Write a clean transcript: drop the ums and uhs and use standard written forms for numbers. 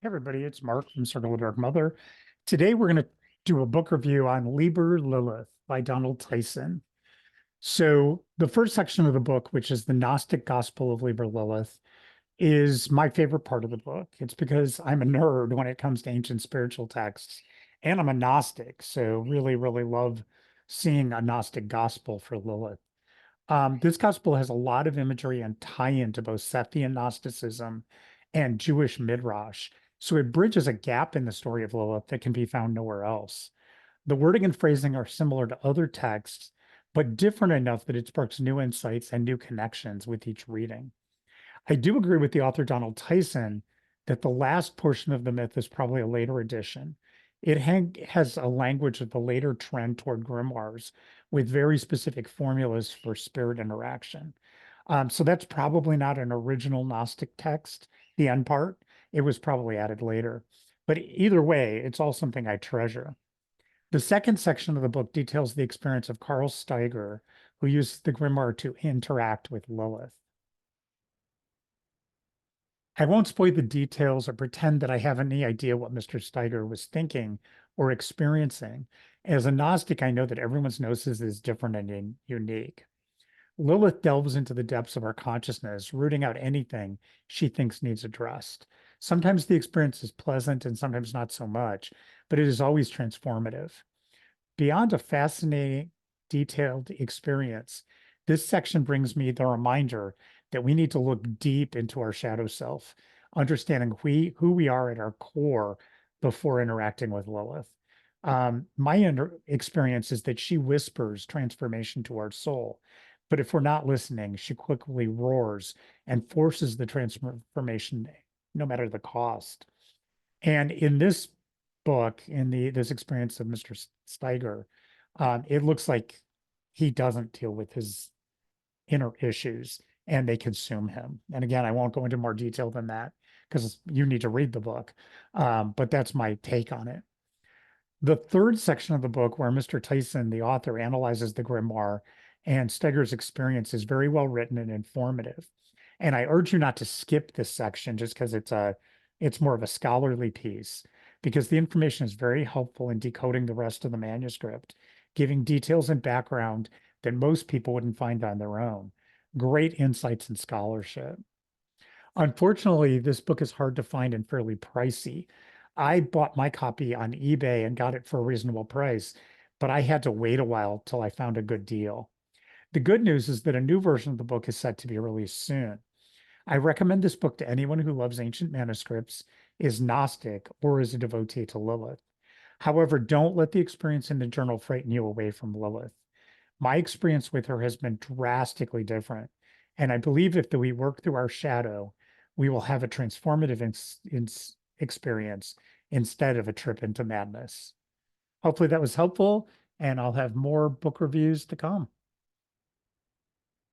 Hey everybody, it's Mark from Circle of Dark Mother. Today we're going to do a book review on Liber Lilith by Donald Tyson. So the first section of the book, which is the Gnostic Gospel of Liber Lilith, is my favorite part of the book. It's because I'm a nerd when it comes to ancient spiritual texts, and I'm a Gnostic, so really love seeing a Gnostic gospel for Lilith. This gospel has a lot of imagery and tie-in to both Sethian Gnosticism and Jewish Midrash. So it bridges a gap in the story of Lilith that can be found nowhere else. The wording and phrasing are similar to other texts, but different enough that it sparks new insights and new connections with each reading. I do agree with the author Donald Tyson that the last portion of the myth is probably a later addition. It has a language of the later trend toward grimoires with very specific formulas for spirit interaction. So that's probably not an original Gnostic text, the end part. It was probably added later. But either way, it's all something I treasure. The second section of the book details the experience of Carl Steiger, who used the grimoire to interact with Lilith. I won't spoil the details or pretend that I have any idea what Mr. Steiger was thinking or experiencing. As a Gnostic, I know that everyone's gnosis is different and unique. Lilith delves into the depths of our consciousness, rooting out anything she thinks needs addressed. Sometimes the experience is pleasant and sometimes not so much, but it is always transformative. Beyond a fascinating, detailed experience, this section brings me the reminder that we need to look deep into our shadow self, understanding who we are at our core before interacting with Lilith. My experience is that she whispers transformation to our soul, but if we're not listening, she quickly roars and forces the transformation no matter the cost. And in this book, in this experience of Mr. Steiger, it looks like he doesn't deal with his inner issues and they consume him. And again, I won't go into more detail than that because you need to read the book. But that's my take on it. The third section of the book, where Mr. Tyson, the author, analyzes the grimoire and Steiger's experience, is very well written and informative. And I urge you not to skip this section just because it's more of a scholarly piece, because the information is very helpful in decoding the rest of the manuscript, giving details and background that most people wouldn't find on their own. Great insights and scholarship. Unfortunately, this book is hard to find and fairly pricey. I bought my copy on eBay and got it for a reasonable price, but I had to wait a while till I found a good deal. The good news is that a new version of the book is set to be released soon. I recommend this book to anyone who loves ancient manuscripts, is Gnostic, or is a devotee to Lilith. However, don't let the experience in the journal frighten you away from Lilith. My experience with her has been drastically different, and I believe if we work through our shadow, we will have a transformative experience instead of a trip into madness. Hopefully that was helpful, and I'll have more book reviews to come.